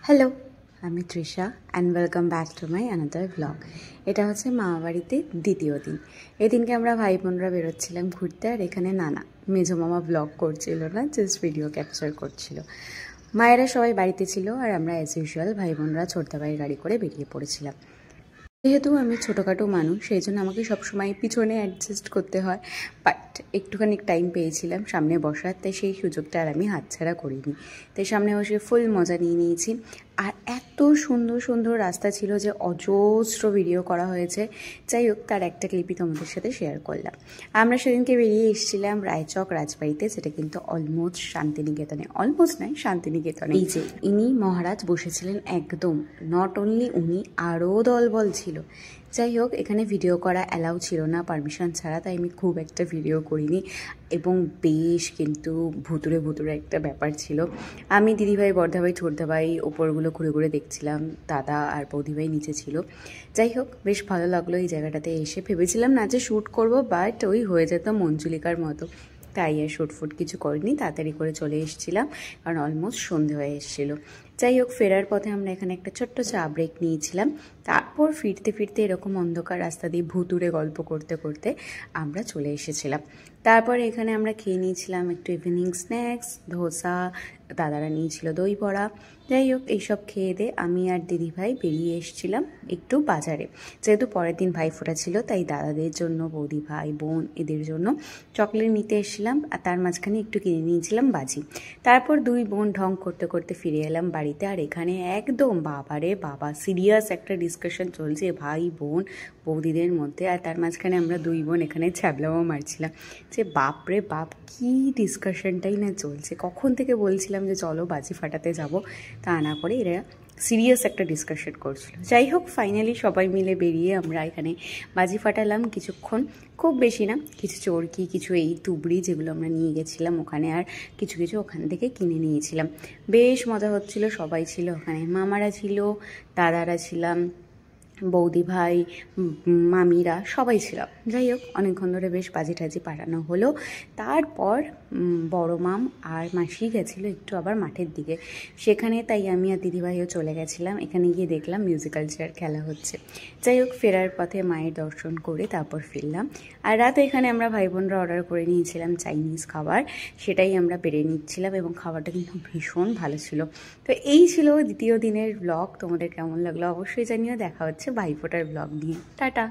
Hello, আমি Trisha and welcome back to my another blog. এটা হচ্ছে মামাবাড়িতে দ্বিতীয় দিন। এদিনকে আমরা ভাই বোনরা বেরোচ্ছিলাম ঘুরতে, আর এখানে নানা মেজো মামা ব্লগ করছিল না, জাস্ট ভিডিও ক্যাপচার করছিল। মায়েরা সবাই বাড়িতে ছিল আর আমরা অ্যাজ ইউজুয়াল ভাই বোনরা ছোটদাবাইয়ের গাড়ি করে বেরিয়ে পড়েছিলাম। যেহেতু আমি ছোটোখাটো মানুষ, সেই জন্য আমাকে সবসময় পিছনে অ্যাডজাস্ট করতে হয়, বাট একটুখানি টাইম পেয়েছিলাম সামনে বসার, তাই সেই সুযোগটা আর আমি হাতছাড়া করিনি। তাই সামনে বসে ফুল মজা নিয়ে নিয়েছি। আর এত সুন্দর সুন্দর রাস্তা ছিল যে অজস্র ভিডিও করা হয়েছে। যাই হোক, তার একটা ক্লিপই তোমাদের সাথে শেয়ার করলাম। আমরা সেদিনকে বেরিয়ে এসেছিলাম রায়চক রাজবাড়িতে, যেটা কিন্তু অলমোস্ট শান্তিনিকেতনে, অলমোস্ট নয় শান্তিনিকেতনে। এই যে ইনি মহারাজ বসেছিলেন, একদম নট অনলি উনি, আরও দলবল ছিল। যাই হোক, এখানে ভিডিও করা অ্যালাউ ছিল না পারমিশন ছাড়া, তাই আমি খুব একটা ভিডিও করিনি। এবং বেশ কিন্তু ভুতুরে ভুতুরে একটা ব্যাপার ছিল। আমি দিদিভাই, বড়দাভাই, ছোটদাভাই ওপরগুলো ঘুরে ঘুরে দেখছিলাম, দাদা আর বৌদিভাই নিচে ছিল। যাই হোক, বেশ ভালো লাগলো এই জায়গাটাতে এসে। ভেবেছিলাম না যে শ্যুট করবো, বাট ওই হয়ে যেত মঞ্জুলিকার মতো, তাই আর শ্যুট কিছু করিনি, তাড়াতাড়ি করে চলে এসেছিলাম, কারণ অলমোস্ট সন্ধে হয়ে এসেছিলো। যাই হোক, ফেরার পথে আমরা এখানে একটা ছোট্ট চা ব্রেক নিয়েছিলাম। তারপর ফিরতে ফিরতে এরকম অন্ধকার রাস্তা দিয়ে ভুতুরে গল্প করতে করতে আমরা চলে এসেছিলাম। তারপর এখানে আমরা খেয়ে নিয়েছিলাম একটু ইভিনিং স্ন্যাক্স, ধোসা, দাদারা নিয়েছিল দই বড়া। যাই হোক, এইসব খেয়ে দিয়ে আমি আর দিদিভাই বেরিয়ে এসেছিলাম একটু বাজারে। যেহেতু পরের দিন ভাইফোঁটা ছিল, তাই দাদাদের জন্য, বৌদি ভাই বোন এদের জন্য চকলেট নিতে এসেছিলাম, আর তার মাঝখানে একটু কিনে নিয়েছিলাম বাজি। তারপর দুই বোন ঢং করতে করতে ফিরে এলাম বাড়িতে। আর এখানে একদম বাবারে বাবা সিরিয়াস একটা ডিসকাশন চলছে ভাই বোন বৌদিদের মধ্যে, আর তার মাঝখানে আমরা দুই বোন এখানে ছ্যাবলামও মারছিলাম যে বাপরে বাপ, কী ডিসকাশনটাই না চলছে। কখন থেকে বলছিলাম যে চলো বাজি ফাটাতে যাব, তা না করে এরা সিরিয়াস একটা ডিসকাশন করছিল। যাই হোক, ফাইনালি সবাই মিলে বেরিয়ে আমরা এখানে বাজি ফাটালাম কিছুক্ষণ, খুব বেশি না, কিছু চরকি, কিছু এই তুবড়ি যেগুলো আমরা নিয়ে গেছিলাম ওখানে, আর কিছু কিছু ওখান থেকে কিনে নিয়েছিলাম। বেশ মজা হচ্ছিল, সবাই ছিল ওখানে, মামারা ছিল, দাদারা ছিলাম, বৌদি ভাই, মামিরা সবাই ছিল। যাই হোক, অনেকক্ষণ ধরে বেশ বাজি টাজি পাঠানো হলো। তারপর বড় মাম আর মাসি গেছিলো একটু আবার মাঠের দিকে, সেখানে তাই আমি আর দিদিভাইও চলে গেছিলাম। এখানে গিয়ে দেখলাম মিউজিক্যাল চেয়ার খেলা হচ্ছে। যাই হোক, ফেরার পথে মায়ের দর্শন করে তারপর ফিরলাম। আর রাতে এখানে আমরা ভাই বোনরা অর্ডার করে নিয়েছিলাম চাইনিজ খাবার, সেটাই আমরা পেরে নিচ্ছিলাম, এবং খাবারটা কিন্তু ভীষণ ভালো ছিল। তো এই ছিল দ্বিতীয় দিনের ব্লগ। তোমাদের কেমন লাগলো অবশ্যই জানিও। দেখা হচ্ছে ভাইফোঁটার ব্লগ নিয়ে। টাটা।